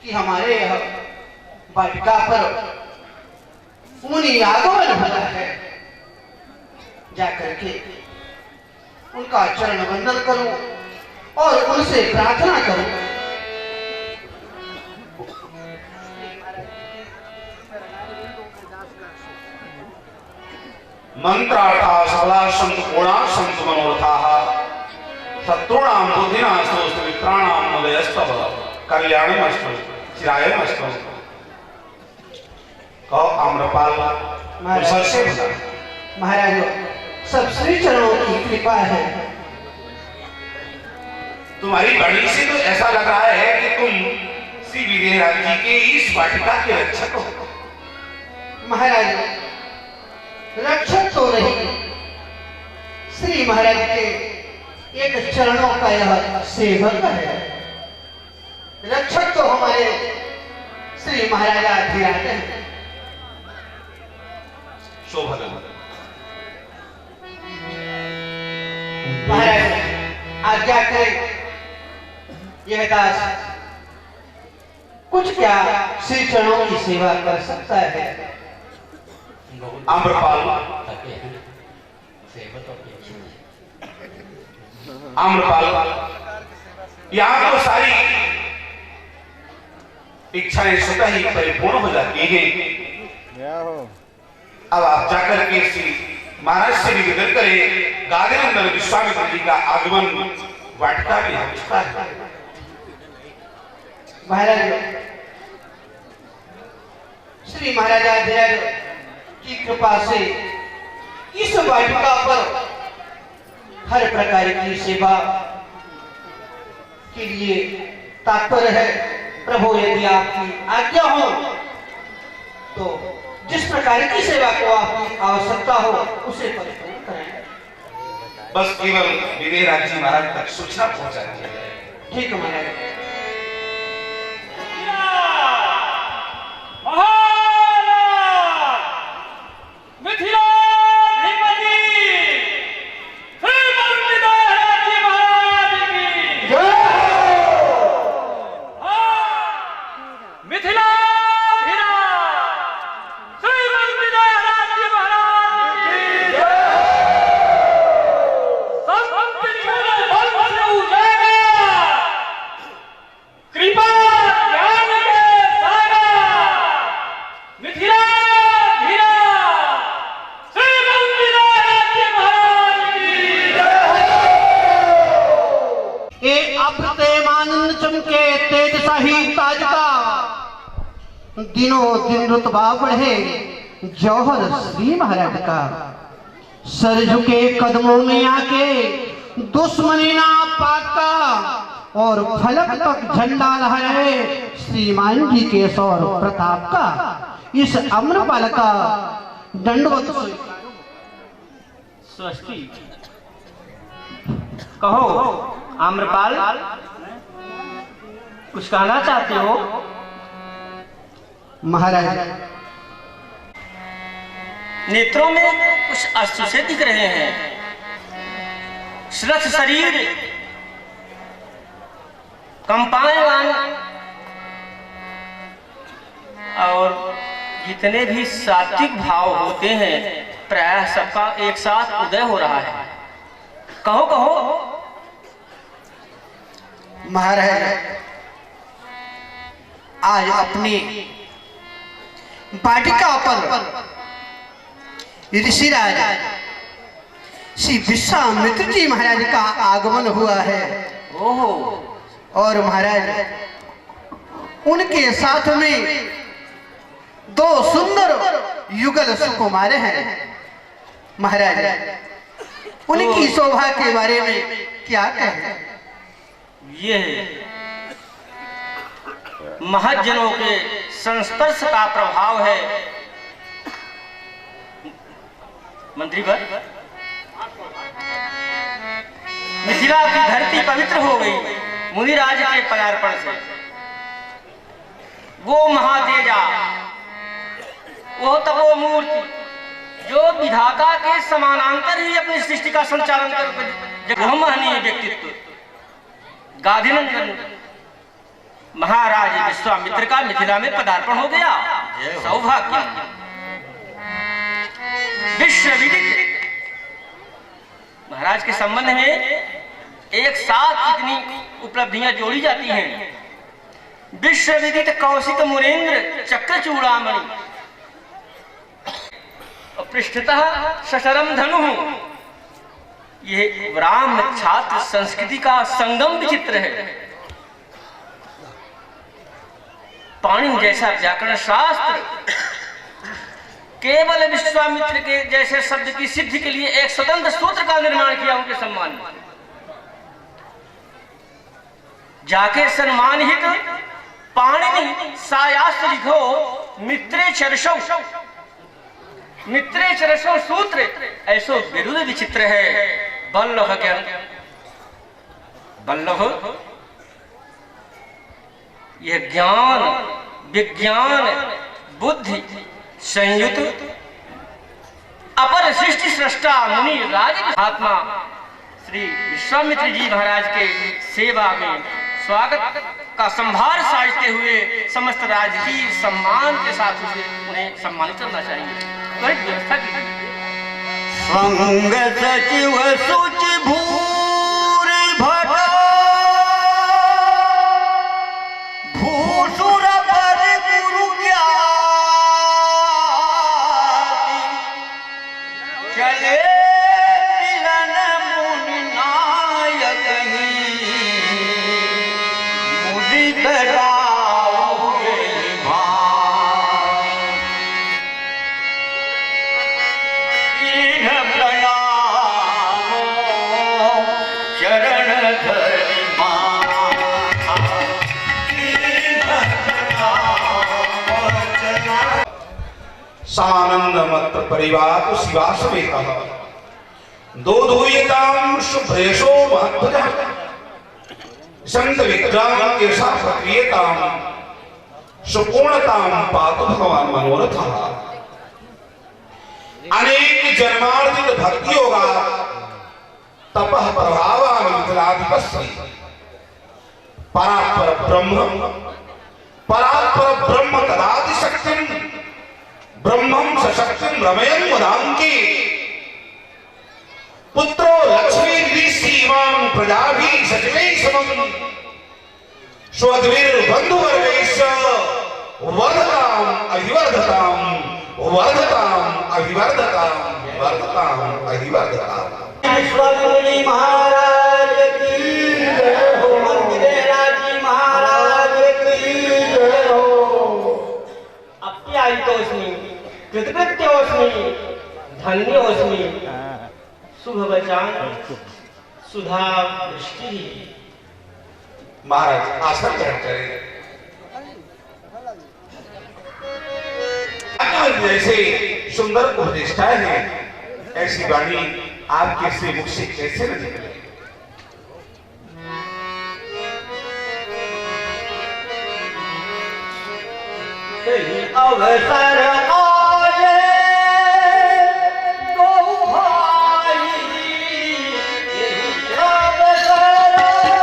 कि हमारे यह वाटिका पर मुनि आगमन हुआ है, जाकर के उनका चरण वंदन करूं और उनसे प्रार्थना करूं। मंत्रार्था सबला संत कोणा संत मनोरथाः शत्रूणां बुद्धिनाशोऽस्तु मित्राणां मुदयस्तव कल्याणमस्तु चिरायमस्तु। कहो आम्रपाल से बता। महाराज सब श्री चरणों की कृपा है। तुम्हारी बड़ी से तो ऐसा लग रहा है कि तुम श्री विदेहराज जी के इस वाटिका के रक्षक हो। महाराज रक्षक तो नहीं, श्री महाराज के एक चरणों का यह सेवक है। रक्षक तो हमारे श्री महाराजा धीराज हैं। शोभा महाराज आज्ञा करें, यह दास कुछ क्या श्री चरणों की सेवा कर सकता है। आम्रपाल यहाँ तो सारी इच्छाएं स्वतः ही परिपूर्ण हो जाती हैं। अब आप जाकर के श्री महाराज से निवेदन करें, गादिनंदन विश्वामित्र जी का आगमन वाटिका में होता है। महाराज श्री महाराजा धीराज की कृपा से इस वाटिका पर हर प्रकार की सेवा के लिए तात्पर है। प्रभु यदि आपकी आज्ञा हो तो जिस प्रकार की सेवा को आपकी आवश्यकता हो उसे परिपूर्ण करें। बस केवल विदेहराज जी महाराज तक सूचना पहुंचा दीजिए। ठीक है महाराज। दिनों दिन रुतबा बढ़े जौहर श्री महाराज का। सर झुके कदमों में आके दुश्मनी ना पाता और फलक तक झंडा लहराए श्रीमान जी के सौर प्रताप का। इस अम्रपाल का दंडवत स्वस्ति। कहो आम्रपाल, कुछ कहना चाहते हो? महाराज नेत्रों में कुछ अश्रु से दिख रहे हैं। श्रथ शरीर कंपायमान और जितने भी सात्विक भाव होते हैं प्रायः सबका एक साथ उदय हो रहा है। कहो कहो महाराज, आज अपनी वाटिका पर ऋषिराज श्री विश्वामित्र जी महाराज का आगमन हुआ है। ओहो। और महाराज उनके साथ में दो सुंदर युगल सुकुमार हैं। महाराज उनकी शोभा के बारे में क्या कहें? ये महज्जनों के संस्पर्श का प्रभाव है। मंत्रीवर, मिथिला की धरती पवित्र हो गई मुनिराज के पदार्पण से। वो महातेजा, वो तपोमूर्ति जो विधाता के समानांतर ही अपनी सृष्टि का संचालन कर, महनीय व्यक्तित्व गाधिनंदन महाराज विश्वामित्र का मिथिला में पदार्पण हो गया। सौभाग्य विश्वविदित महाराज के संबंध में एक साथ इतनी उपलब्धियां जोड़ी जाती हैं। विश्वविदित कौशिक मुरेंद्र चक्र चूड़ामणि और पृष्ठतः सशरम धनु, यह ब्राह्मण छात्र संस्कृति का संगम विचित्र है। पाणिनि जैसा व्याकरण शास्त्र केवल विश्वामित्र के जैसे शब्द की सिद्धि के लिए एक स्वतंत्र सूत्र का निर्माण किया उनके सम्मान में। जाके सम्मानित पाणिनि सायास्त्र लिखो मित्रे चरसौ, मित्रे चरसौ सूत्र ऐसो विरुद्ध विचित्र है। बल्लभ ज्ञान बल्लभ यह ज्ञान विज्ञान बुद्धि संयुक्त अपर सृष्टि सृष्टा मुनि राज महात्मा श्री विश्वामित्र जी महाराज के सेवा में स्वागत का संभार साजते हुए समस्त राजकीय सम्मान के साथ उन्हें सम्मानित करना चाहिए। त्वरित व्यवस्था कीजिए। संग सचिव सुचि भूरि भट भूसुर पर गुरु ज्ञाति चले मिलन मुनि नायक मुदित राव चरण धरि सानंद मत परिवार शिवास वेतः दो धूयताम शुभ्रेशो महत्वतः संत विक्रम केशा प्रक्रियताम सुपूर्णताम पातु भगवान मनोरथः। अनेक जन्मार्जित भक्ति होगा तपः प्रभावान मिथिलाधिपस्य परात्पर ब्रह्म तदादि शक्तिम ब्रह्मं सशक्तिम रमयं वदांकी पुत्रो लक्ष्मी विश्रीवां प्रजाभि सचिवै समं स्वद्वीर बंधुवर्गैश्च वर्धताम अभिवर्धताम वर्धताम अभिवर्धताम वर्धताम अभिवर्धताम। विश्वमुनि महाराज की जय हो, मंदिरेराज जी महाराज की जय हो। अप्यायितोऽस्मि कृतकृत्योऽस्मि धन्योऽस्मि शुभवचान सुधा वृष्टि। महाराज आसन ग्रहण करें। जैसे सुंदर उपदेष्टाएं हैं ऐसी वाणी आपके से मुख से कैसे न निकले। अवसर आए दो भाई अवसर आए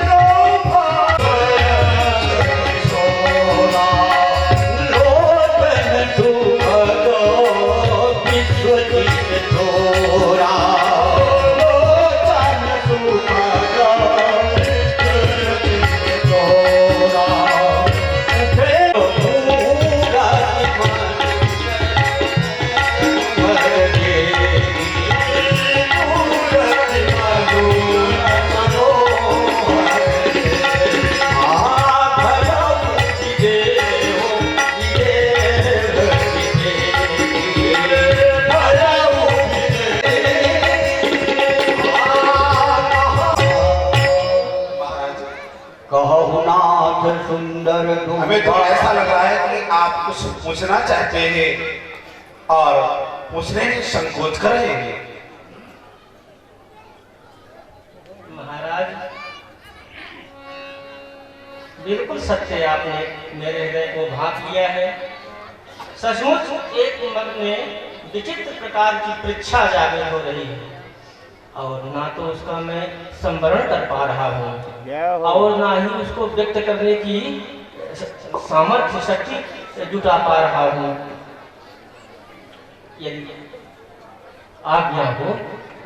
दो भाई सोना लोकन सुख दो विश्वजीत थोरा लोकन सुख दो विश्वजीत थोरा। सुंदर हमें तो ऐसा लग रहा है कि आप कुछ पूछना चाहते हैं और पूछने में संकोच कर रहे हैं। महाराज बिल्कुल सत्य, आपने मेरे हृदय को भाग लिया है। सचमुच एक मन में विचित्र प्रकार की परीक्षा जागृत हो रही है और ना तो उसका मैं संवरण कर पा रहा हूँ। और ना ही उसको व्यक्त करने की सामर्थ्य शक्ति जुटा पा रहा हूँ। यदि आज्ञा हो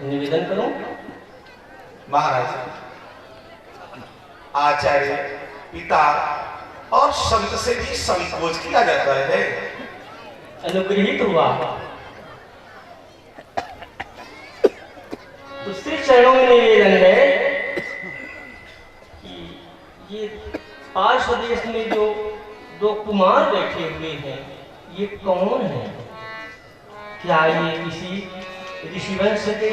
निवेदन करूं। महाराज, आचार्य, पिता और संत से भी संकोच किया जाता है। अनुग्रहित हुआ तो श्री चरणों में निवेदन है कि ये पार्श्व देश में जो दो कुमार बैठे हुए हैं, ये कौन है? क्या ये किसी ऋषिवंश के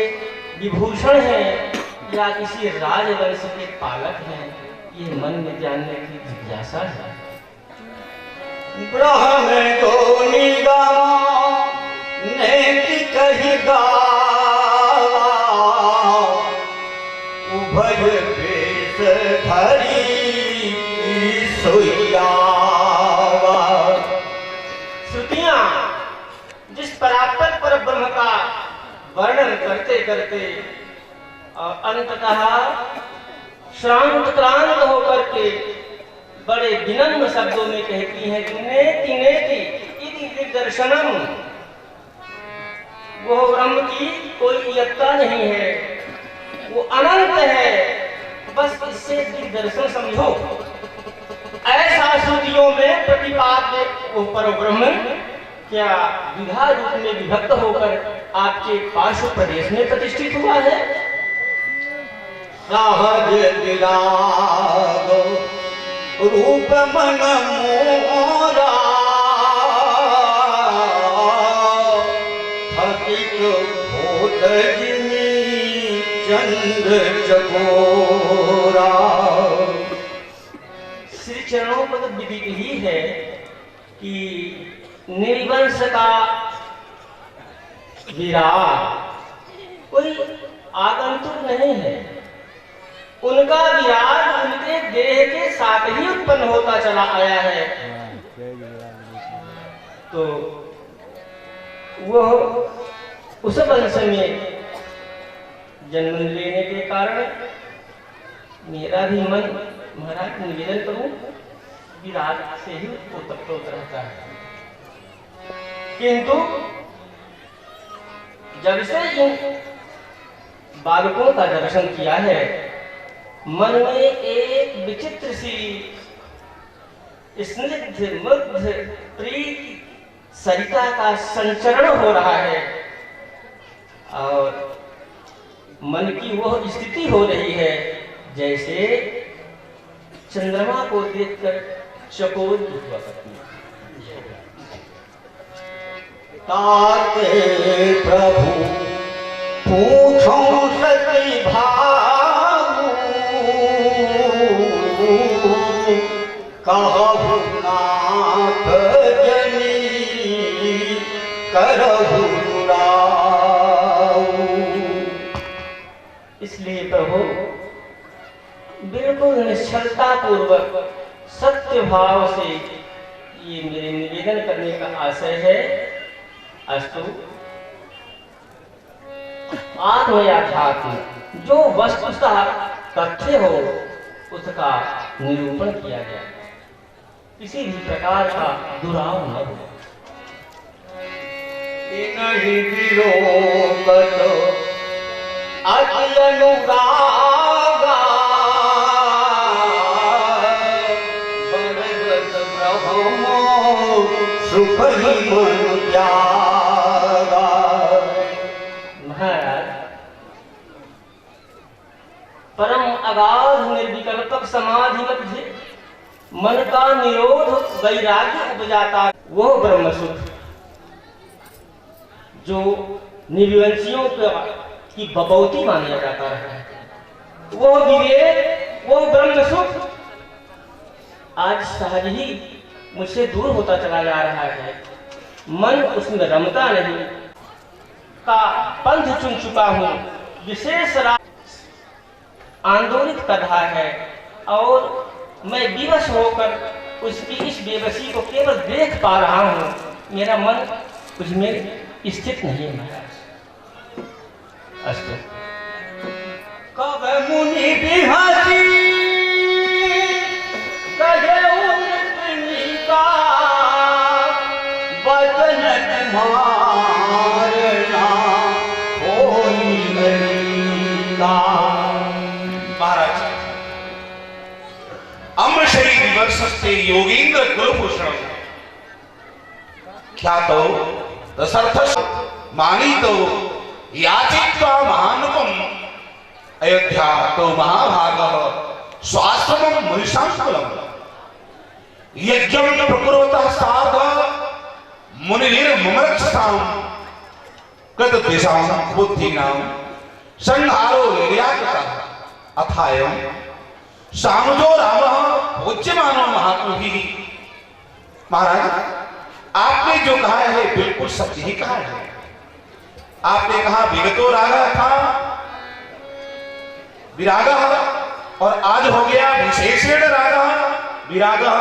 विभूषण हैं या किसी राजवंश के पालक हैं? ये मन में जानने की जिज्ञासा है। ब्रह्म को निगम नेति कहि गावा, उभय वेश धरि सोइयावा। श्रुतियां जिस परात्पर पर ब्रह्म का वर्णन करते करते अंततः श्रांत क्रांत होकर के बड़े विनम्र शब्दों में कहती है कि नेति नेति इति दिग्दर्शनम। वो ब्रह्म की कोई इयत्ता नहीं है, वो अनंत है, बस इससे दिग्दर्शन समझो। ऐसा श्रुतियों में प्रतिपाद्य वो परब्रह्म क्या विधा रूप में विभक्त होकर आपके पार्श्व प्रदेश में प्रतिष्ठित हुआ है? सहज दिलागो रूप मन मोरा, हकिक भूत जिनी चंद्र चकोरा। श्री चरणों को तो विदित ही है कि निर्वंश का विराट कोई आगंतुक नहीं है। उनका विराट उनके देह के साथ ही उत्पन्न होता चला आया है। तो वह उस वंश में जन्म लेने के कारण मेरा भी मन महाराज निवेदन करूं विराट से ही उत्पन्न रहता है। किंतु जब से इन बालकों का दर्शन किया है, मन में एक विचित्र सी स्निग्ध मुग्ध प्रीति सरिता का संचरण हो रहा है और मन की वह स्थिति हो रही है जैसे चंद्रमा को देखकर चकोर हुआ करती है। ताते प्रभु पूछो सती भावु, कहु नाथ जनी करहु राऊ। इसलिए प्रभु बिल्कुल निश्चलता पूर्वक सत्य भाव से ये मेरे निवेदन करने का आशय है। अस्तु आत्म याथात्म जो वस्तुतः तथ्य हो उसका निरूपण किया गया, किसी भी प्रकार का दुराव न हो। नहीं विलोकत अति अनुरागा, बरगत ब्रह्मो सुख ही मन त्यागा। महाराज परम अगाध निर्विकल्पक समाधि मध्य मन का निरोध वैराग्य उपजाता वो ब्रह्म सुख जो निर्वंशियों की बपौती माना जाता है, वो विवेक वो ब्रह्म सुख आज सहज ही मुझसे दूर होता चला जा रहा है। मन उसमें रमता नहीं का पंथ चुन चुका हूँ, विशेष आंदोलित कर रहा है और मैं विवश होकर उसकी इस बेबसी को केवल देख पा रहा हूँ। मेरा मन उसमें स्थित नहीं है महाराज। अस्तु कब मुनि बिहारी वर्षस्ते योगींद्र कुलभूषण ख्यातो दशरथ मानीतो याचित्वा महानुपम अयोध्या तो महाभागः स्वाश्रमं मुनिशांकुलम् यज्ञं प्रकुर्वतः सार्ध मुनिर्मुमरक्षताम् कृतद्विषां बुद्धिनां संहारो निर्यातः अथायं सानुजो रामः पूज्यमानो महात्मभिः। महाराज, आपने जो कहा है बिल्कुल सत्य ही कहा है। आपने कहा विगतो रागः था विरागः और आज हो गया विशेषण रागः विरागः।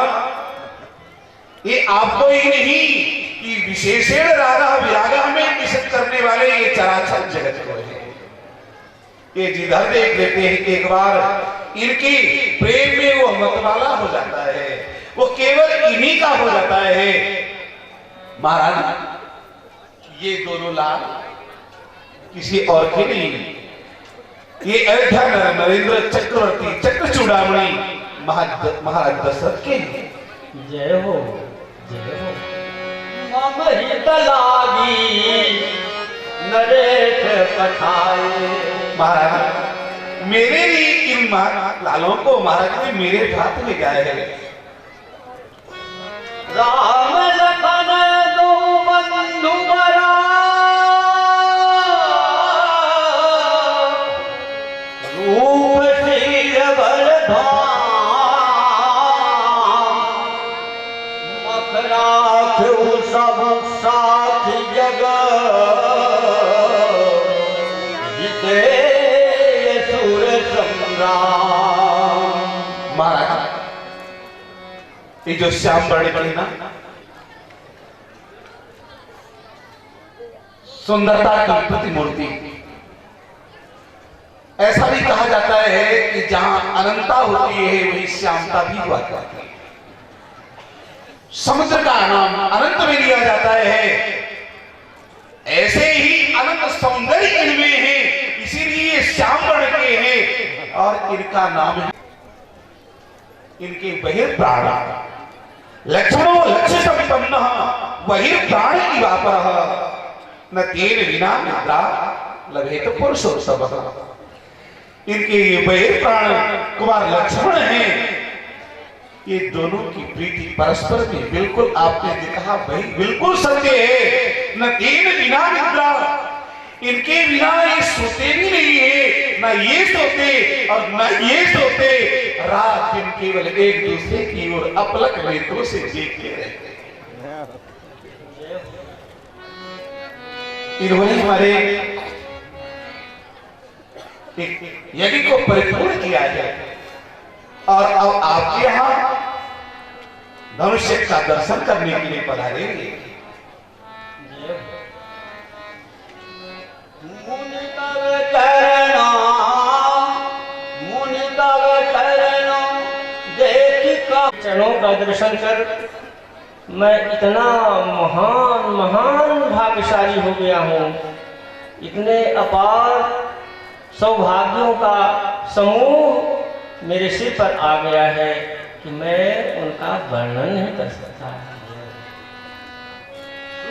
ये आपको ही नहीं कि विशेषण रागः विरागः में निषेध करने वाले ये चराचर जगत को है। ये जिधर देख लेते हैं एक बार इनके प्रेम में वो मतवाला हो जाता है, वो केवल इन्हीं का हो जाता है। महाराज, ये दोनों लाल किसी और के नहीं, ये अयोध्या नरेंद्र चक्रवर्ती चक्र चूड़ामणि महाराज दशरथ के हैं। जय हो जय हो। ममहित लागी नरेश पठाए। महाराज, मेरे लिए इन लालों को महाराज ने मेरे हाथ में गाया है। राम लखन दो बंधु बरा रूप शील बलधाम मखराख सब साथ जग जिते सुर संग्राम। महाराज, ये जो श्याम वर्ण की ना सुंदरता की प्रतिमूर्ति, ऐसा भी कहा जाता है कि जहां अनंता होती है वही श्यामता भी हुआ करती है। समुद्र का नाम अनंत में लिया जाता है, ऐसे ही अनंत सौंदर्य इनमें है, इसीलिए श्याम वर्ण के हैं। और इनका नाम है इनके बहिर्प्राण लक्ष्मणो लक्ष्य संपन्न बहिर्प्राण इवापरः न तेन विना निद्रा लभेत पुरुषोत्तमः। इनके ये बहिर्प्राण कुमार लक्ष्मण हैं। ये दोनों की प्रीति परस्पर में बिल्कुल आपने जो कहा वही बिल्कुल सत्य है। न तेन बिना निद्रा, इनके बिना ये सोते भी नहीं है, न ये सोते और न ये सोते। रात दिन केवल एक दूसरे की ओर अपलक नेत्रों से देखते रहते हैं। इन्होंने हमारे यज्ञ को परिपूर्ण किया है और अब आपके यहाँ धनुष्य का दर्शन करने के लिए पधारेंगे। चरणों का दर्शन कर मैं इतना महान महान भाग्यशाली हो गया हूँ। इतने अपार सौभाग्यों का समूह मेरे सिर पर आ गया है कि मैं उनका वर्णन नहीं कर सकता।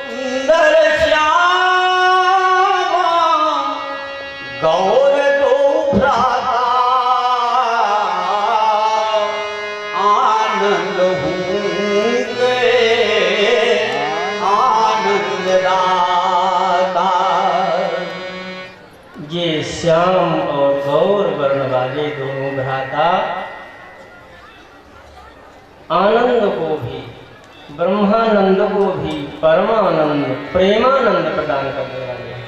सुंदर श्याम गौर दो भ्राता आनंद होंगे आनंद राता। ये श्याम और गौर वर्ण वाले दोनों भ्राता आनंद को भी ब्रह्मानंद को भी परमानंद प्रेमानंद प्रदान करने वाले हैं।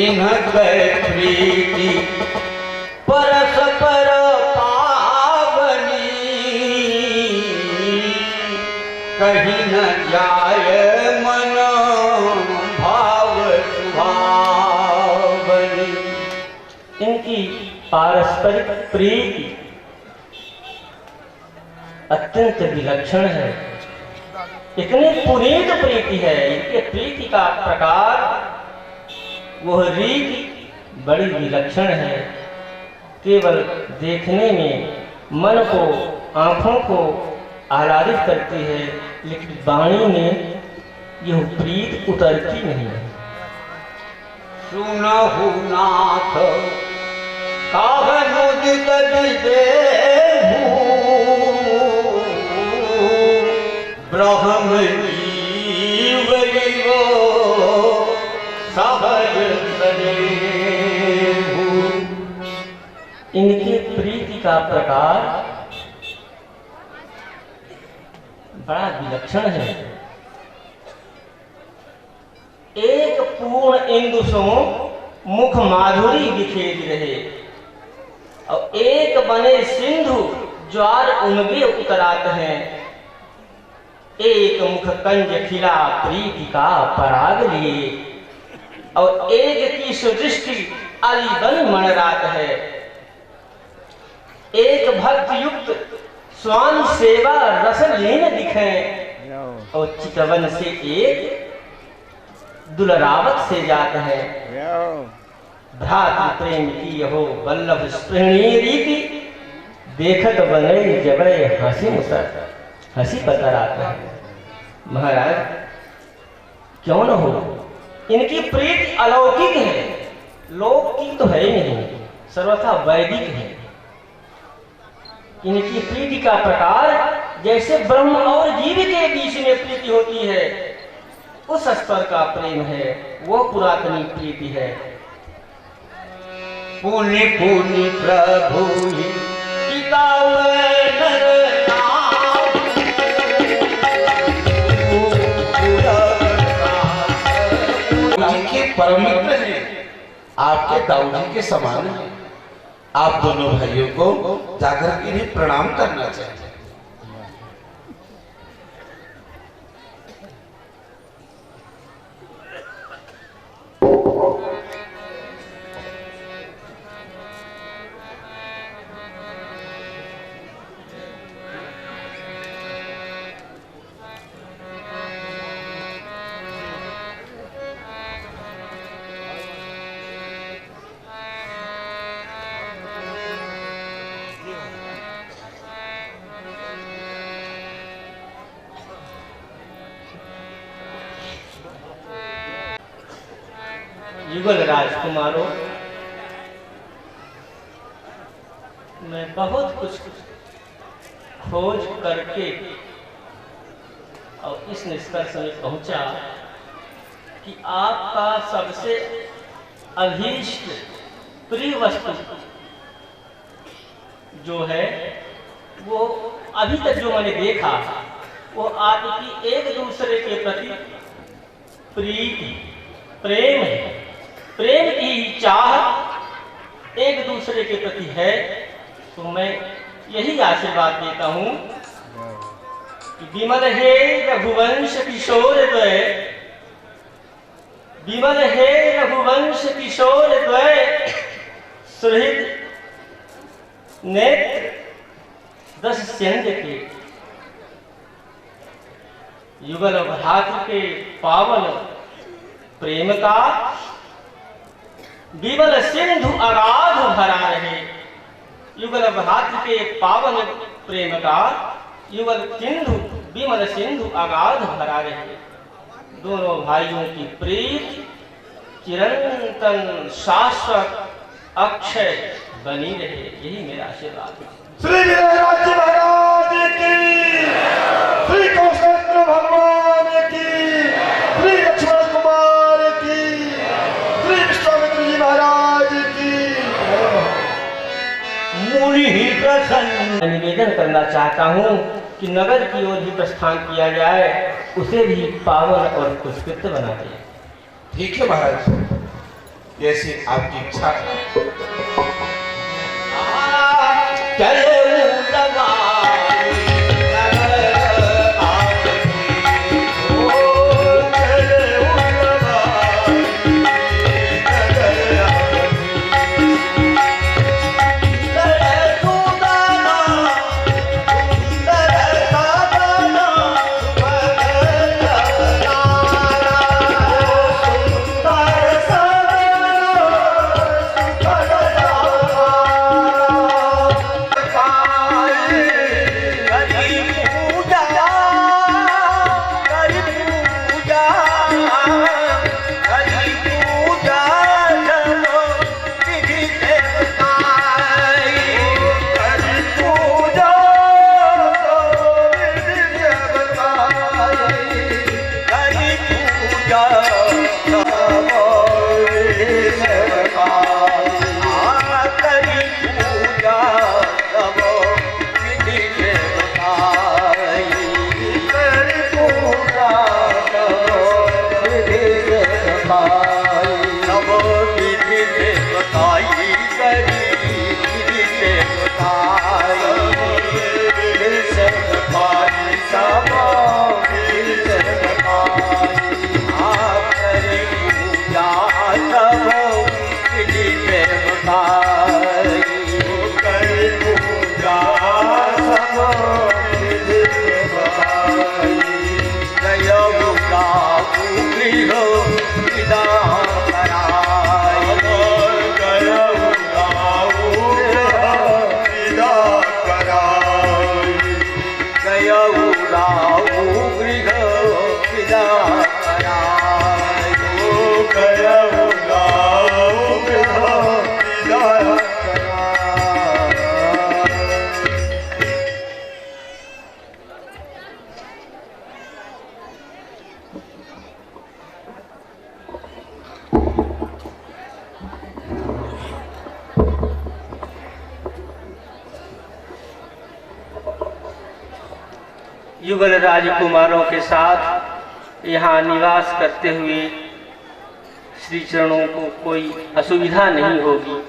इन प्रीति परस्पर पावनी कहीं न जाय मन भाव सुभावनी। इनकी पारस्परिक प्रीति अत्यंत विलक्षण है। इतनी पुनीत प्रीति है, इनके प्रीति का प्रकार वह रीति बड़ी विलक्षण है। केवल देखने में मन को आंखों को आह्लादित करती है, लेकिन वाणी में यह प्रीत उतरती नहीं है। सुनहु नाथ काहनु जित देहु ब्रह्म जीव सहज सदेहु। इनकी प्रीति का प्रकार बड़ा विलक्षण है। एक पूर्ण इंदु सो मुख माधुरी बिखेरी रहे, और एक बने सिंधु ज्वार उनगे उतरात हैं। एक मुख कंज खिला प्रीति का पराग लिए, और एक की सुदृष्टि अलीबन मनरात है। एक भक्त युक्त स्वामी सेवा रस लीन दिखे, और चितवन से एक दुलरावत से जात है। भ्रातृ प्रेम की यहो वल्लभ स्पृहणीय रीति, देखत बने जबे हंसी मुसर हंसी पतर आता है। महाराज क्यों न हो, इनकी प्रीति अलौकिक है, लौकिक तो है ही नहीं, सर्वथा वैदिक है। इनकी प्रीति का प्रकार जैसे ब्रह्म और जीव के बीच में प्रीति होती है, उस स्तर का प्रेम है, वो पुरातनी प्रीति है। पुनि पुनि प्रभु के परम मित्र हैं, आपके दाऊ जी के समान हैं। आप दोनों भाइयों को जाकर इन्हें प्रणाम करना चाहिए। युगल राजकुमारों, मैं बहुत कुछ खोज करके और इस निष्कर्ष में पहुंचा कि आपका सबसे अभीष्ट प्रिय वस्तु जो है, वो अभी तक जो मैंने देखा, वो आपकी एक दूसरे के प्रति प्रीति प्रेम है। प्रेम की चाह एक दूसरे के प्रति है। तो मैं यही आशीर्वाद देता हूं कि विमल हे रघुवंश किशोर द्वय, विमल हे रघुवंश किशोर द्वय, सुहृद नेत्र दस स्यंज के, युगल भ्रातृ के पावन प्रेम का विमल सिंधु अगाध भरा रहे। युगल भ्रातृ के पावन प्रेम का युगल सिंधु विमल सिंधु अगाध भरा रहे। दोनों भाइयों की प्रीति चिरंतन शाश्वत अक्षय बनी रहे, यही मेरा आशीर्वाद है। श्री वीरराज महाराज की, श्री कौशलेंद्र भगवान की, श्री लक्ष्मण कुमार की, श्री विश्वामित्र जी महाराज की। मुनि प्रसन्न। मैं निवेदन करना चाहता हूँ कि नगर की ओर भी प्रस्थान किया जाए, उसे भी पावन और पुष्पित बना दिया। ठीक है महाराज, जैसे आपकी इच्छा। चले गयऊ गृह विदा कराय गयऊ गृह विदा युगल राजकुमारों के साथ यहाँ निवास करते हुए श्री चरणों को कोई असुविधा नहीं होगी,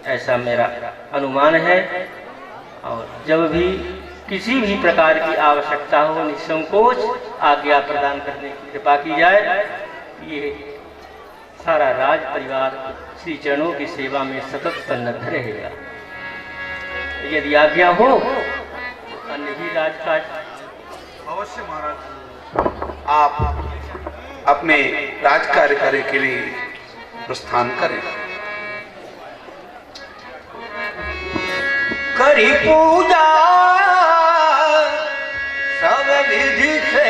ऐसा मेरा अनुमान है। और जब भी किसी भी प्रकार की आवश्यकता हो निसंकोच आज्ञा प्रदान करने की कृपा की जाए। ये सारा राज परिवार श्री चरणों की सेवा में सतत सन्नद्ध रहेगा। यदि आज्ञा हो तो अन्य भी राजकाज अवश्य महाराज, आप अपने राज कार्य करने के लिए प्रस्थान करें। करी पूजा सब विधि से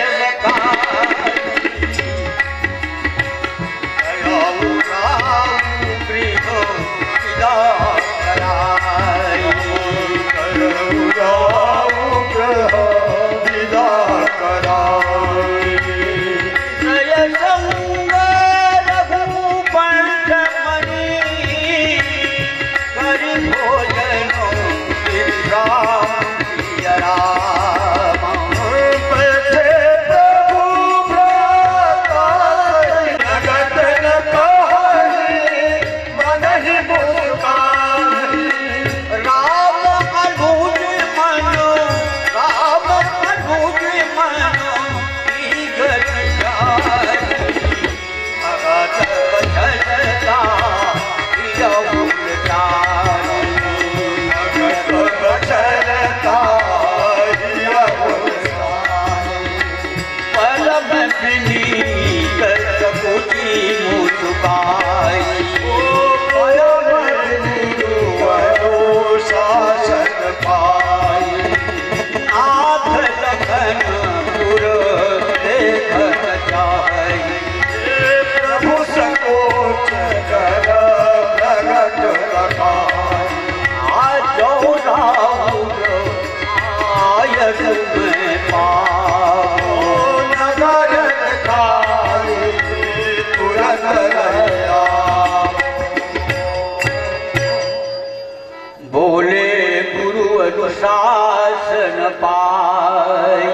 बोले गुरु अनुशासन पाई।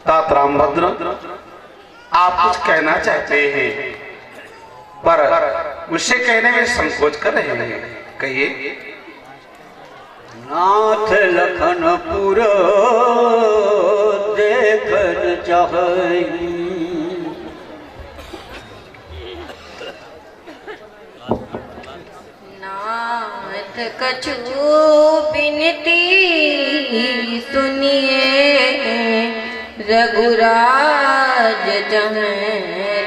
तात रामभद्र, आप कुछ कहना चाहते हैं पर मुझसे कहने में संकोच कर रहे हैं, कहिए। नाथ लखनपुर देखन चाही, नाथ कछु बिनती सुनिए, रघुराज जहाँ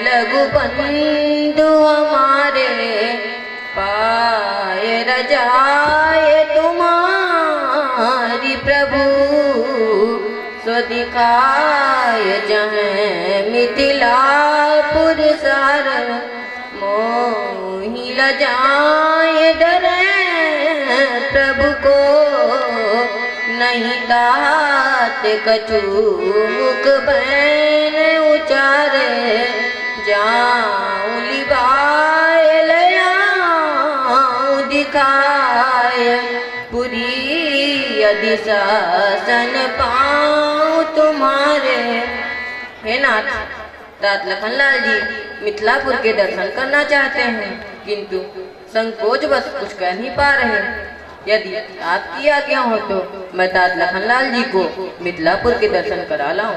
लघु बंधु हमारे, पाए रजाए तुम्हारी प्रभु, सो दिखाए जहाँ मिथिलापुर सार, मोहि लजाए डरे प्रभु को, नहीं तात कछु मुख बैन उचारे, जाऊं लिबाए लयाऊं दिखाए, पुरी यदि शासन पाऊं तुम्हारे। हे नाथ, तात लखनलाल जी मिथिलापुर के दर्शन करना चाहते हैं, किंतु संकोच बस कुछ कह नहीं पा रहे। यदि आपकी आज्ञा हो तो मैं तात लखनलाल जी को मिथिलापुर के दर्शन करा लाऊं।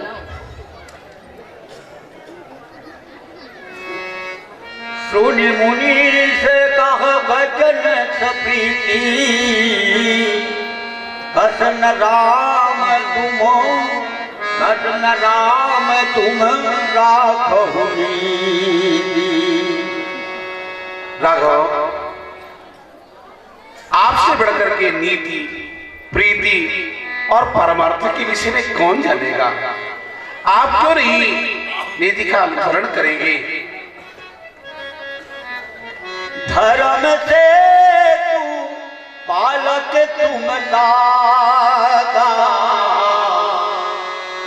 सुनि मुनि से कह वचन सप्रीति, कसन राम तुम राखहु नीति। राघव, आपसे बढ़कर के नीति, प्रीति और परमार्थ के विषय में कौन जानेगा। आप क्यों नहीं नीति का अनुसरण करेंगे। धर्म से तू पालक तुम दाता,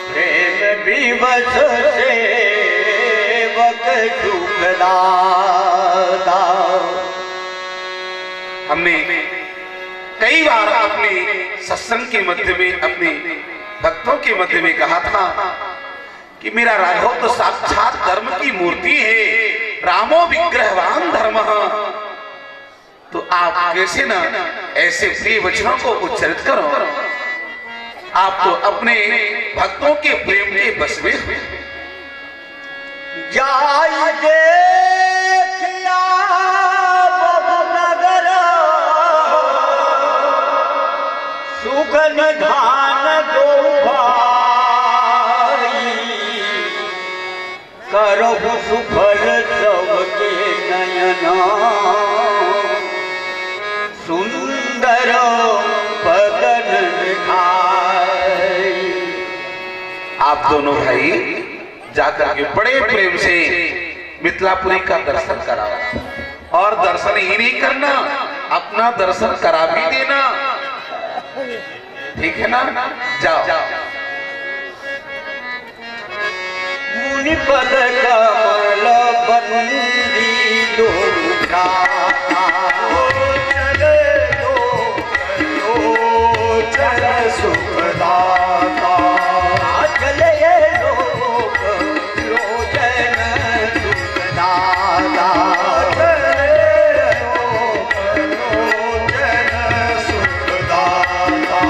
प्रेम विवश सेवक सुख दाता। हमने कई बार अपने सत्संग के मध्य में अपने भक्तों के मध्य में कहा था कि मेरा राघव तो साक्षात धर्म की मूर्ति है, रामो विग्रहवान धर्म। तो आप कैसे ना ऐसे प्रिय वचनों को उच्चारित करो। आप तो अपने भक्तों के प्रेम के बस में हुए। जाई देखिया बहुनगर, सुगन धान दो भाई, करहु सुफल सबके नयना, सुंदर बदन दिखाई। आप दोनों भाई जाकर के बड़े प्रेम से मिथिलापुरी का दर्शन कराओ, और दर्शन ही नहीं करना, अपना दर्शन करा भी देना, ठीक है ना। जाओ। मुनि पद कमल बंदी दुर्गा, चले सुखदाता, चले लोक लोचन सुखदाता, चले लोक लोचन सुखदाता।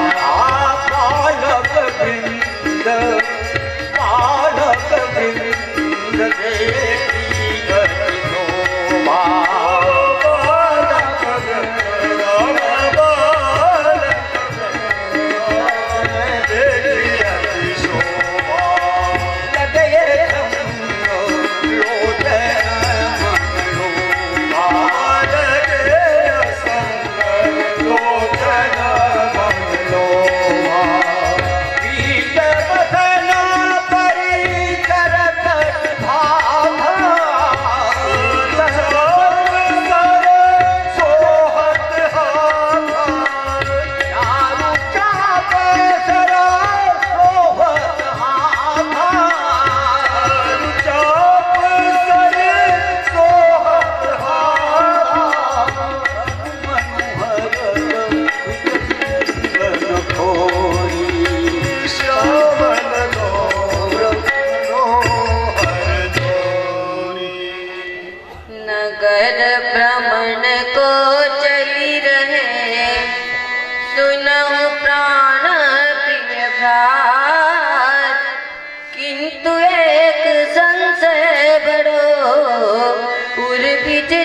पालक वृंद देखी गति शोभा,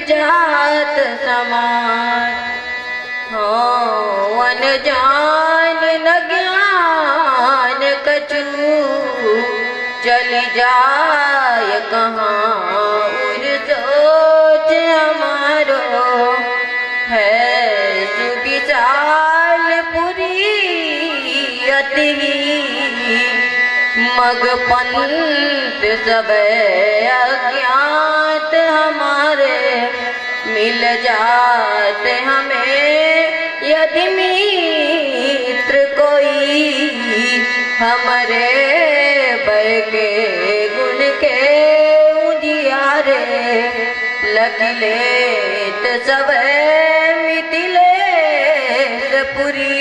जात समान हो अनजान न ज्ञान कछु, चल जाय कहाँ उर सोच हमारो, है सुविशाल पुरी अति मग पंत सब अज्ञात हमारे, मिल जाते हमें यदि मित्र कोई, हमारे भय के गुण के उजियारे, लखिलेत सब मिथिलेश पुरी,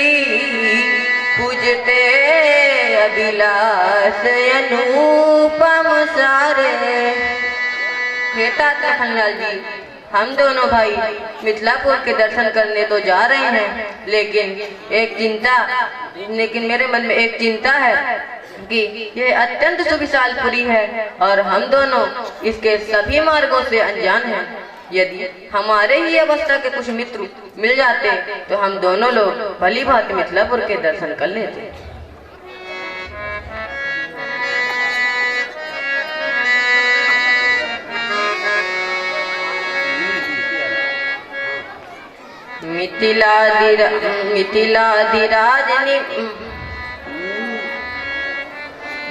पूजते अभिलाष अनुपम सारे। हे तात लखनलाल जी, हम दोनों भाई मिथिलापुर के दर्शन करने तो जा रहे हैं, लेकिन मेरे मन में एक चिंता है कि यह अत्यंत सुविशाल पुरी है और हम दोनों इसके सभी मार्गों से अनजान हैं। यदि हमारे ही अवस्था के कुछ मित्र मिल जाते तो हम दोनों लोग भली भांति मिथिलापुर के दर्शन कर लेते।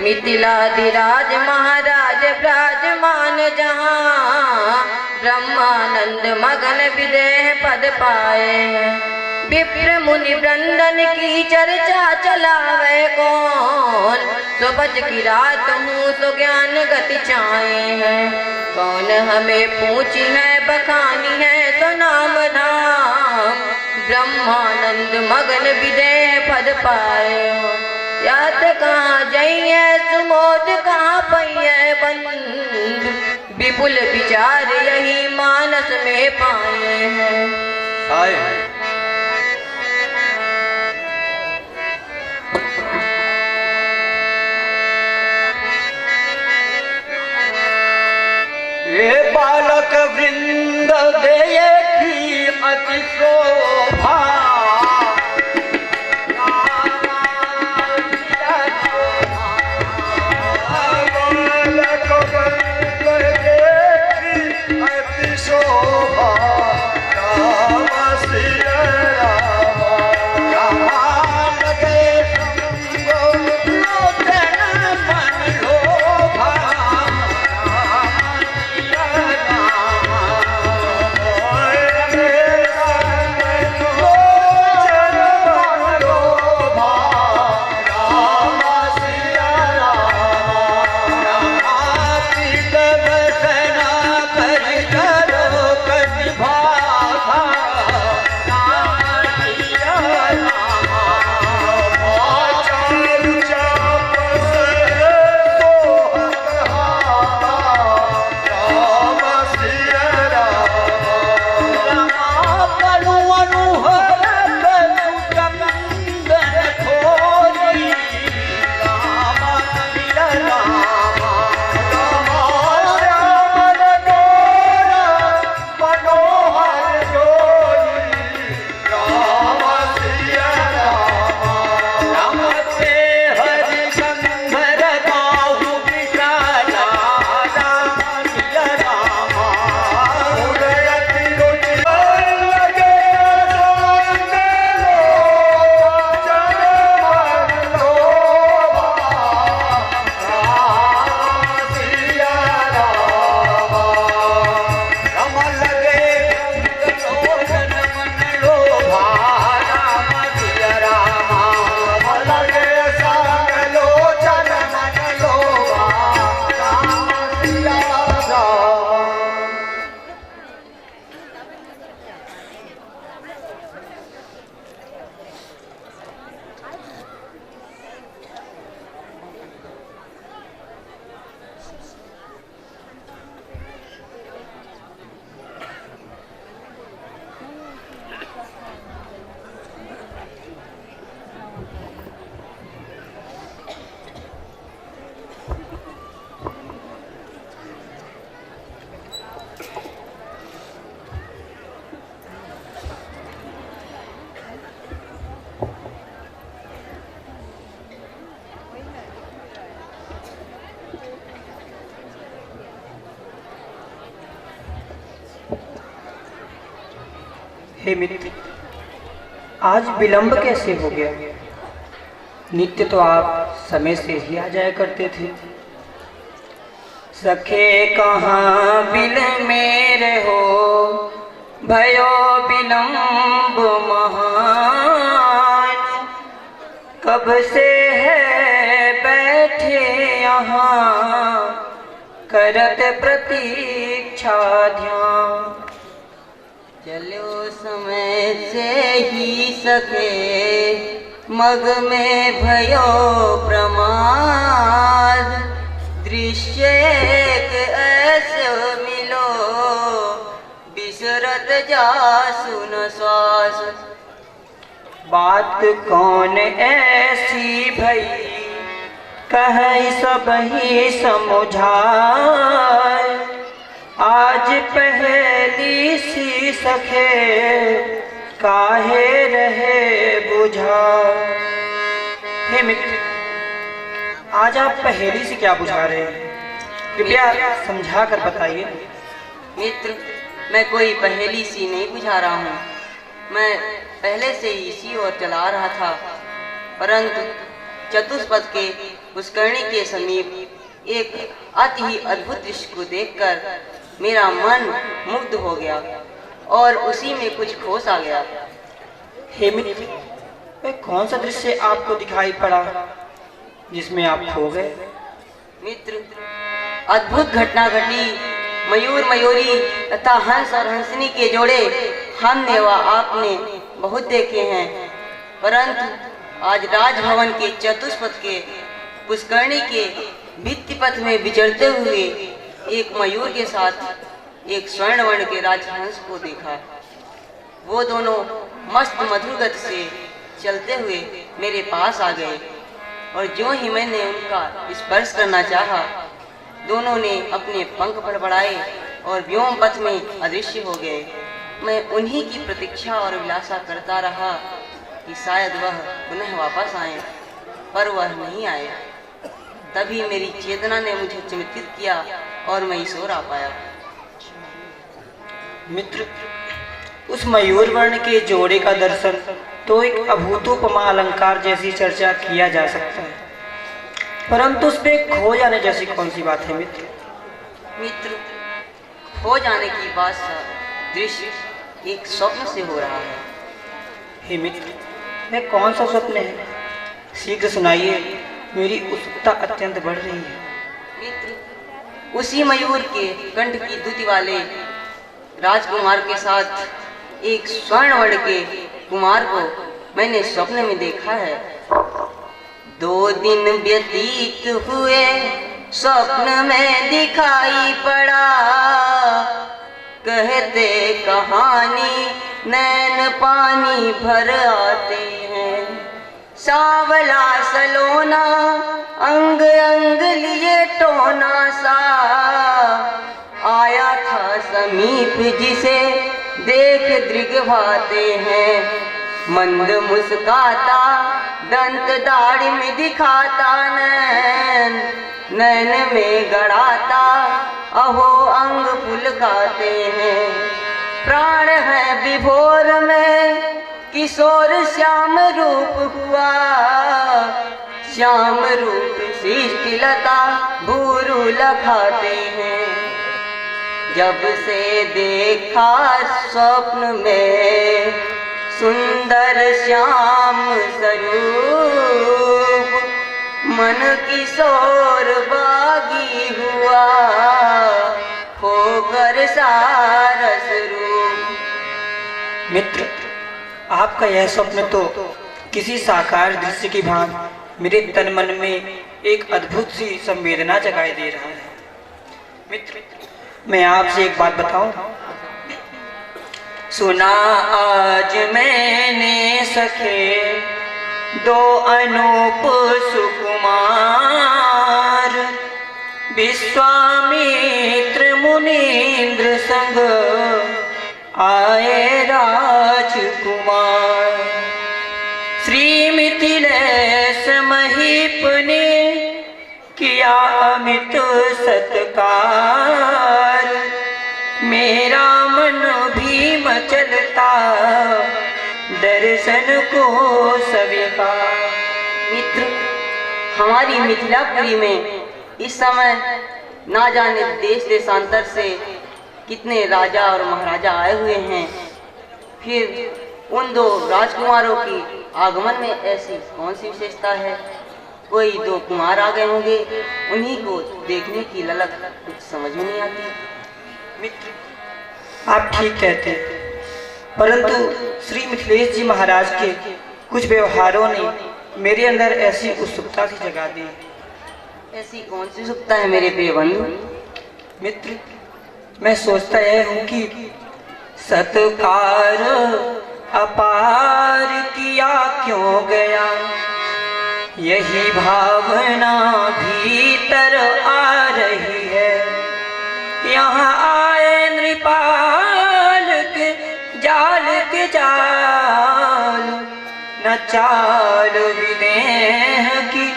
मिथिलाधिराज महाराज विराजमान जहाँ ब्रह्मानंद मगन विदेह पद पाए हैं। विप्र मुनि वृंदन की चर्चा चलावे कौन, सो बज की रात हूँ सो ज्ञान गति चाहे हैं। कौन हमें पूछी है बखानी है सो नाम धाम, ब्रह्मानंद मगन विदेह पद पाए हो। याद कहाँ जाइए सुमोद कहाँ पैये बंद, विपुल विचार यही मानस में पाए हैं। ये बालक वृंद देखी अति शोभा, हे मित्र, आज विलंब कैसे हो गया? नित्य तो आप समय से ही आ जाया करते थे। सखे कहाँ बिल मेरे हो भयो विलंब महान, कब से है बैठे यहाँ करत प्रतीक्षा ध्यान। चलो समय से ही सके मग में भयो प्रमाद, दृश्य एक ऐसे मिलो बिसरत जा सुन श्वास। बात कौन ऐसी भई कह सब ही समझाए, आज पहली सी सखे काहे रहे बुझा। हे मित्र, आज आप पहेली से क्या बुझा रहे हैं? कृपया समझा कर बताइए। मित्र, मैं कोई पहेली सी नहीं बुझा रहा हूँ। मैं पहले से ही इसी ओर चला रहा था, परंतु चतुष्पद के पुष्करणी के समीप एक अति ही अद्भुत दृश्य को देखकर मेरा मन मुग्ध हो गया और उसी में कुछ होश आ गया। हे मित्र, वह कौन सा दृश्य आपको दिखाई पड़ा जिसमें आप खो गए? मित्र, अद्भुत घटना घटी। मयूर मयूरी तथा हंस और हंसनी के जोड़े हमने व आपने बहुत देखे हैं, परंतु आज राजभवन के चतुष्पद के पुष्करणी के भित्ति पथ में विचरते हुए एक मयूर के साथ एक स्वर्ण वर्ण के राजहंस को देखा। वो दोनों मस्त मधुर गति से चलते हुए मेरे पास आ गए और जो ही मैंने उनका स्पर्श करना चाहा, दोनों ने अपने पंख फड़फड़ाए और व्योम पथ में अदृश्य हो गए। मैं उन्हीं की प्रतीक्षा और अभिलाषा करता रहा कि शायद वह पुनः वापस आए, पर वह नहीं आए। तभी मेरी चेतना ने मुझे चिंतित किया और मैं ईश्वर आ पाया। मित्र, उस मयूर वर्ण के जोड़े का दर्शन तो एक अभूतोपमा अलंकार जैसी चर्चा किया जा सकता है, परंतु उसमें खो जाने जैसी कौन सी बात है मित्र? मित्र, खो जाने की बात सा दृश्य एक स्वप्न से हो रहा है। हे मित्र, वह कौन सा स्वप्न है? शीघ्र सुनाइए, मेरी उत्सुकता अत्यंत बढ़ रही है। मित्र, उसी मयूर के कंठ की द्युति वाले राजकुमार के साथ एक स्वर्ण वर्ण के कुमार को मैंने स्वप्न में देखा है। 2 दिन व्यतीत हुए, स्वप्न में दिखाई पड़ा, कहते कहानी नैन पानी भर आते हैं। सावला सलोना अंग अंग लिए टोना सा, आया था समीप जिसे देख दृग भाते हैं। मंद मुस्काता दंत दाढ़ी में दिखाता नैन, नैन में गड़ाता अहो अंग फुलकाते हैं। प्राण है विभोर में किशोर श्याम रूप हुआ, श्याम रूप सृष्टि लता भूरू लखाते हैं। जब से देखा स्वप्न में सुंदर श्याम स्वरूप, मन किशोर बागी हुआ, होकर सारस रूप। मित्र, आपका यह स्वप्न तो किसी साकार दृश्य की भांति मेरे तन मन में एक अद्भुत सी संवेदना जगाई दे रहा है। मित्र, मैं आपसे एक बात बताऊं? सुना आज मैंने सखे 2 अनूप सुकुमार, विश्वामित्र मुनीन्द्र संग आए राजकुमार। श्री मिथिलेश महीप ने किया अमित सत्कार, मेरा मन भी मचलता दर्शन को स्वीकार। मित्र, हमारी मिथिलापुरी में इस समय ना जाने देश देशांतर से कितने राजा और महाराजा आए हुए हैं। फिर उन 2 राजकुमारों की आगमन में ऐसी कौन सी विशेषता है? कोई 2 कुमार आ गए होंगे, उन्हीं को देखने की ललक कुछ समझ में नहीं आती। मित्र, आप ठीक कहते हैं, परंतु श्री मिथिलेश जी महाराज के कुछ व्यवहारों ने मेरे अंदर ऐसी उत्सुकता सी जगा दी। ऐसी कौन सी उत्सुकता है मेरे प्रिय बंधु? मित्र, मैं सोचता यह हूँ कि सत्कार अपार किया क्यों गया, यही भावना भीतर आ रही है। यहाँ आए नृपाल के जाल, न चाल विदेह की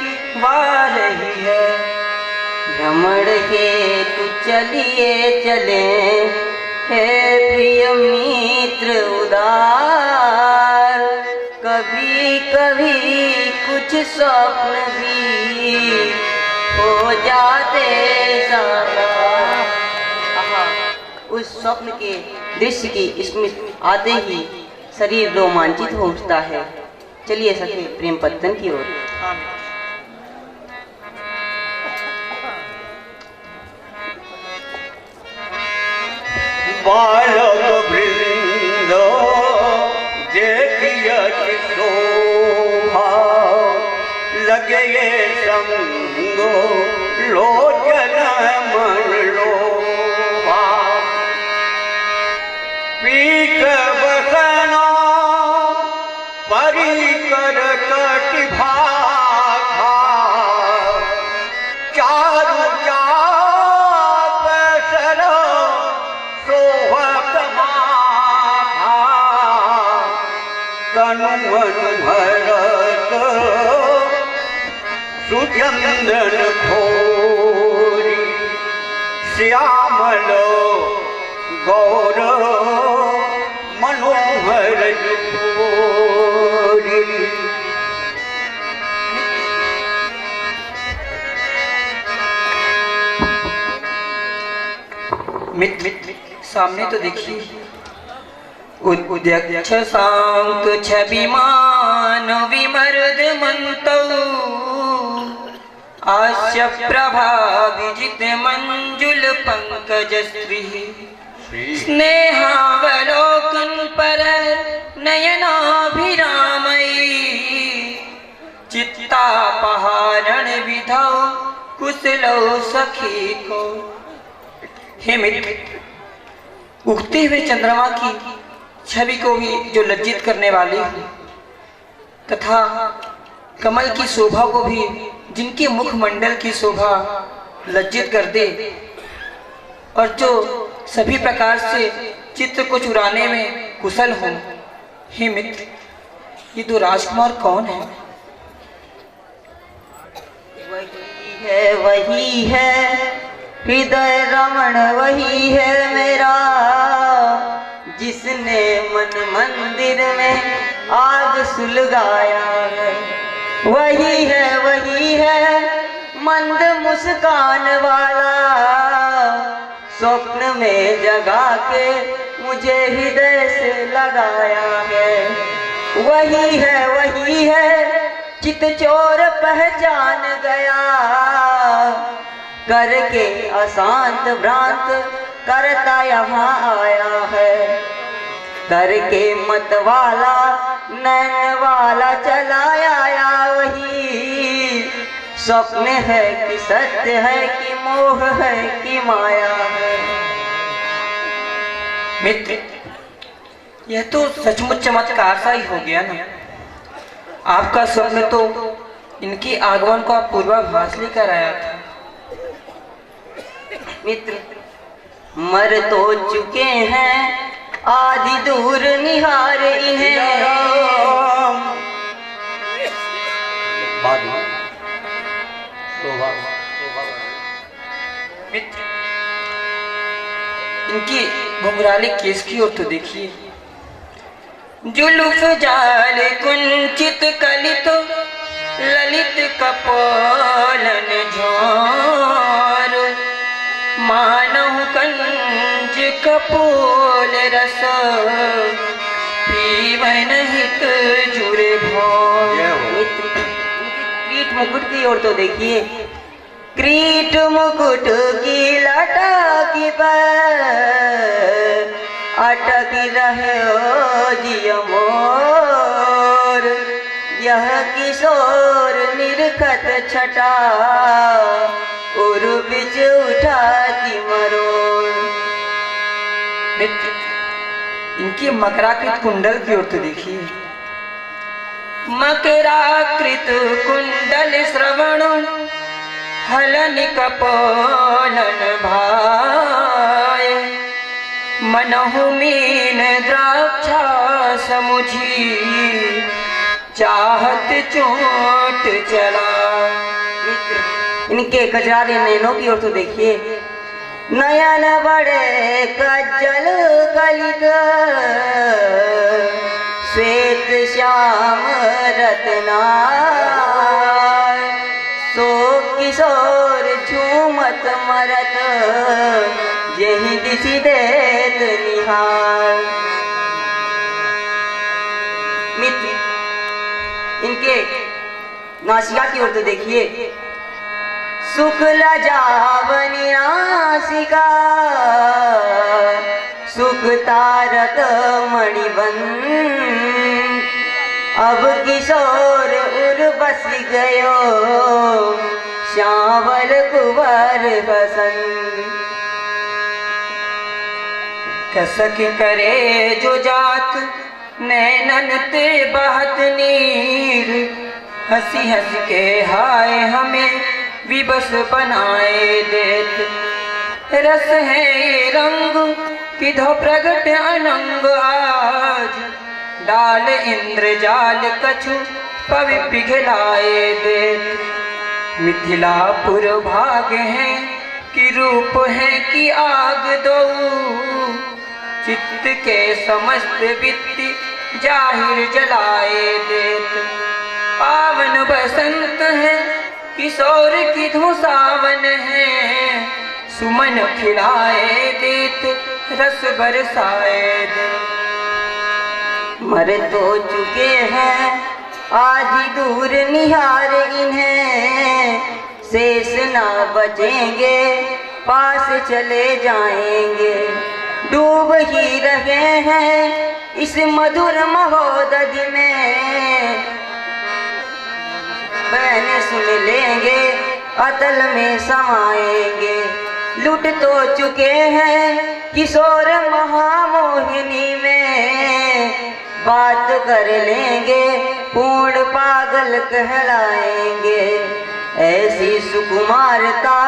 वार रही है। भ्रमण हेतु चलिए चले, हे प्रिय मित्र उदार, कभी कभी कुछ स्वप्न भी हो जाते साकार। आहा, उस स्वप्न के दृश्य की स्मृति आते ही शरीर रोमांचित हो उठता है। चलिए सके प्रेम पत्तन की ओर। बालक वृंद देखिए शोभा लगे संगो लोचन मन लोभा। पीठ बसना परिकर कटि भाखा चारु चाप सर सोहत माथा। तनु मन भरत सुचंदन घोरी श्यामल गौर मनोहर जोरी। मित्र सामने तो देखिए उद्यक्ष शांत छविमान विमर्द मंतौ आस्य प्रभा विजित मंजुल पंकज श्री। स्नेहावलोकन पर नयनाभिरामयी चित्तापहारण विधौ कुशलौ सखी को। हे मित्र, उगते हुए चंद्रमा की छवि को भी जो लज्जित करने वाली है तथा कमल की शोभा को भी जिनके मुखमंडल की शोभा लज्जित कर दे और जो सभी प्रकार से चित्र को चुराने में कुशल हो। हे मित्र, ये दो राजकुमार कौन है? वही है हृदय रमण, वही है मेरा जिसने मन मंदिर में आग सुलगाया है। वही है मंद मुस्कान वाला, स्वप्न में जगा के मुझे हृदय से लगाया है। वही है चित चोर पहचान गया, करके अशांत भ्रांत करता यहाँ आया है। करके मत वाला नैन वाला चलाया आया, वही स्वप्न है कि सत्य है कि मोह है कि माया है। मित्र, यह तो सचमुच चमत्कार सा ही हो गया ना। आपका स्वप्न तो इनके आगमन को आप पूर्वाभास लेकर आया था। मित्र, मर तो चुके हैं आदि दूर निहार इन्हें। मित्र, इनकी घुंघराले केस की ओर तो देखिए। जुलूफ जाल कुंचित कलित ललित कपोलन झोर, मानव कंज कपोल रस पीवन हित जुरे भोर। क्रीट मुकुट की ओर तो देखिए। क्रीट मुकुट की लटा की पर अटकी रहे जिय मोर, यह किशोर निरखत छटा उर बिच उठाती मरोड़। मित्र, इनकी मकराकृत कुंडल की ओर तो देखिए। मकराकृत कुंडल श्रवण हलन कपोलन भाय, मनहु मीन द्राक्षा समुझी चाहत चोट चला। इनके कजरारे नैनों की ओर तो देखिए। नयन बड़े कज्जल कलित श्वेत श्याम रत्ना, मरत यही दिसी देत निहार। मित्र, इनके नासिका की ओर तो देखिए, शुक्ल जावनी नासिका सुख तारक मणिबंध, अब किशोर उर बस गयो श्यावल कुंवर बसंत। कसक करे जो जात नैनन ते बहत नीर, हंसी हंस के हाय हमें विबस बनाए देत। रस है ये रंग किधो प्रगट अनंग आज, डाल इंद्रजाल कछु पवि पिघलाए देत। मिथिलापुर भाग है कि रूप है कि आग दो, चित्त के समस्त वित्ति जाहिर जलाए देत। पावन बसंत है किशोर की धुसावन है, सुमन खिलाए देत रस बरसाए देत। मर तो चुके हैं आधी दूर निहार इन्हें, शेष ना बचेंगे पास चले जाएंगे। डूब ही रहे हैं इस मधुर महोदध में, बहने सुन लेंगे अतल में समाएंगे। लुट तो चुके हैं किशोर महामोहिनी में, बात कर लेंगे पूर्ण पागल कहलाएंगे। ऐसी सुकुमारता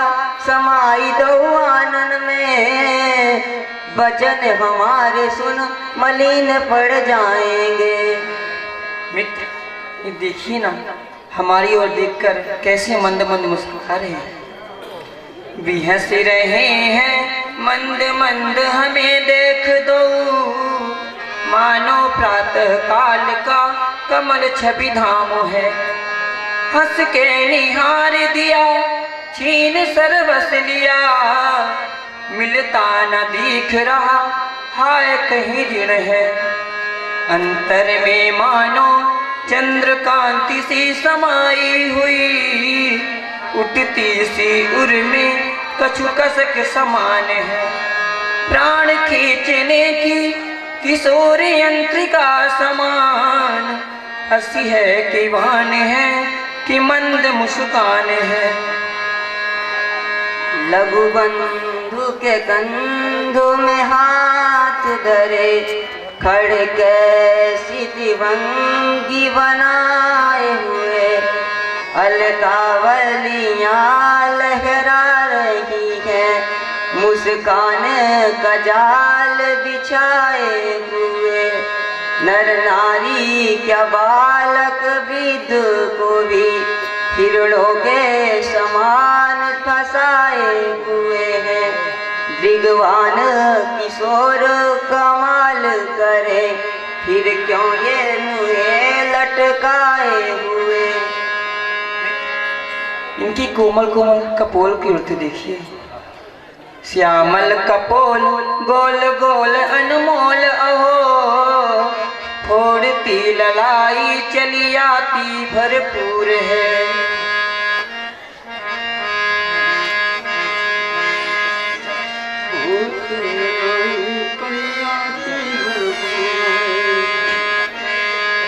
समाई दो आनन में, वचन हमारे सुन मलिन पड़ जाएंगे। मित्र, ये देखिए ना, हमारी ओर देखकर कैसे मंद मंद मुस्कुरा रहे हैं, भी हंस रहे हैं मंद मंद हमें देख दो। मानो प्रातः काल का कमल छवि धाम है, हंस के निहार दिया छीन सर्वस लिया। मिलता न दिख रहा हाय कहीं ऋण है, अंतर में मानो चंद्र कांति सी समाई हुई। उठती सी उर में कछु कसक समान है, प्राण खींचने की किशोर यंत्रिका समान। हंसी है कि वान है कि मंद मुस्कान है। लघु बंधु के कंधों में हाथ धरे, खड़ कैसी दिवंगी बनाए हुए। अलकावलियाँ लहरा रही है, मुस्कान का जाल बिछाए हुए। नर नारी क्या बालक वृद्ध को भी हिरणों के समान फंसाए हुए हैं। दिग्वान किशोर कमाल करे, फिर क्यों ये मुँह लटकाए हुए। इनकी कोमल कोमल कपोल की उड़ती देखिए, श्यामल कपोल गोल गोल अनमोल अहो। फोड़ती ललाई चली आती भरपूर है।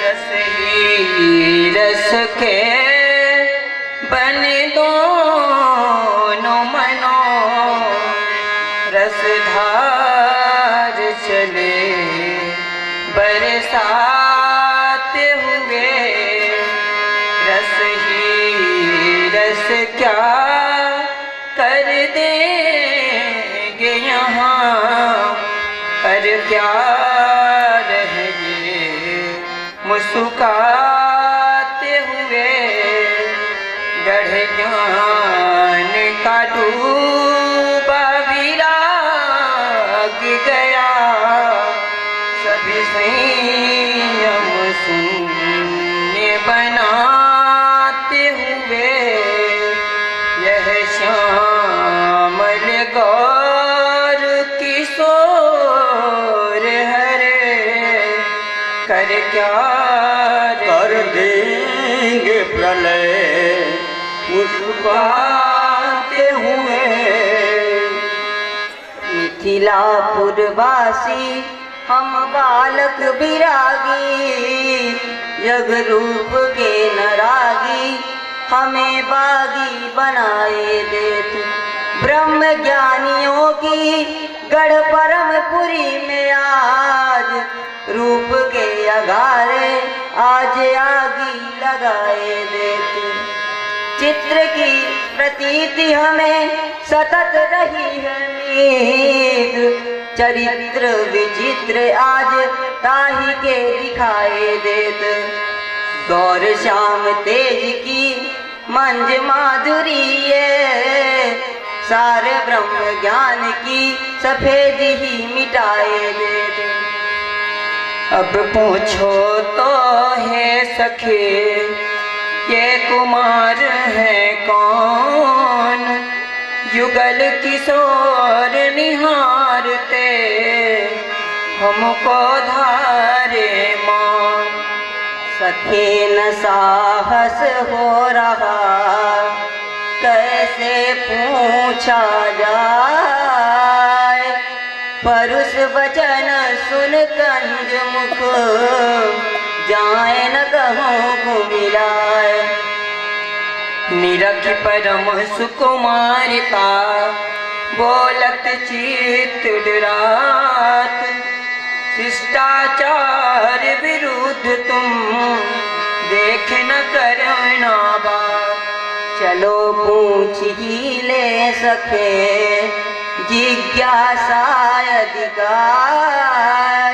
रस ही रस के बने दोनों मनो, रसधार चले बरसाते हुए। रस ही रस क्या कर देंगे यहाँ, पर क्या रह ये मुस्कुराते हुए। गढ़ ज्ञान का डूबा विराग गया, सभी संयम शून्य बनाते हुए। यह श्याम क्या कर देंगे प्रलय मुस्कुराते हुए। मिथिलापुरवासी हम बालक विरागी, जग रूप के नरागी हमें बागी बनाए देते। ब्रह्म ज्ञानियों की गढ़ परमपुरी में आज रूप के अगारे आज आगी लगाए देते। चित्र की प्रतीति हमें सतत रही है नींद, चरित्र विचित्र आज ताही के दिखाए देते। गौर श्याम तेज की मंज माधुरी है, सारे ब्रह्म ज्ञान की सफेद ही मिटाए देते। अब पूछो तो है सखे ये कुमार है कौन, युगल किशोर निहारते हमको धारे मान। सखे न साहस हो रहा कैसे पूछा जाए, परुष वचन सुन कंज मुख जाए न कहूँ को मिलाए। निरख परम सुकुमारिता बोलत चित डरात, शिष्टाचार विरुद्ध तुम देख न करना बात। चलो पूछ ही ले सके जिज्ञासा अधिकार,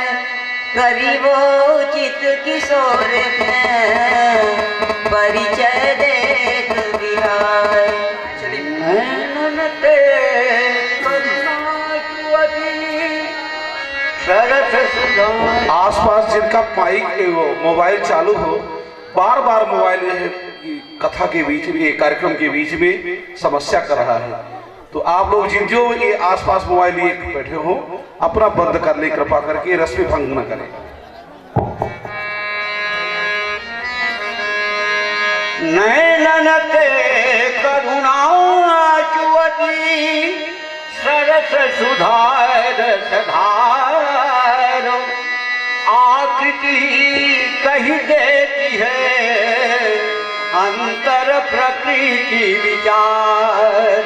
गरीबो चित किशोर हैं परिचय देख बिहार। आसपास जिनका माइक वो मोबाइल चालू हो, बार बार मोबाइल कथा के बीच में कार्यक्रम के बीच में समस्या कर रहा है। तो आप लोग जिन जो ये आसपास मोबाइल लिए बैठे हो अपना बंद कर ले कृपा करके, रस्म भंग न करें। नैनन ते करुणा चुवती सरस सुधार सधार, आकृति कही देती है अंतर प्रकृति विचार।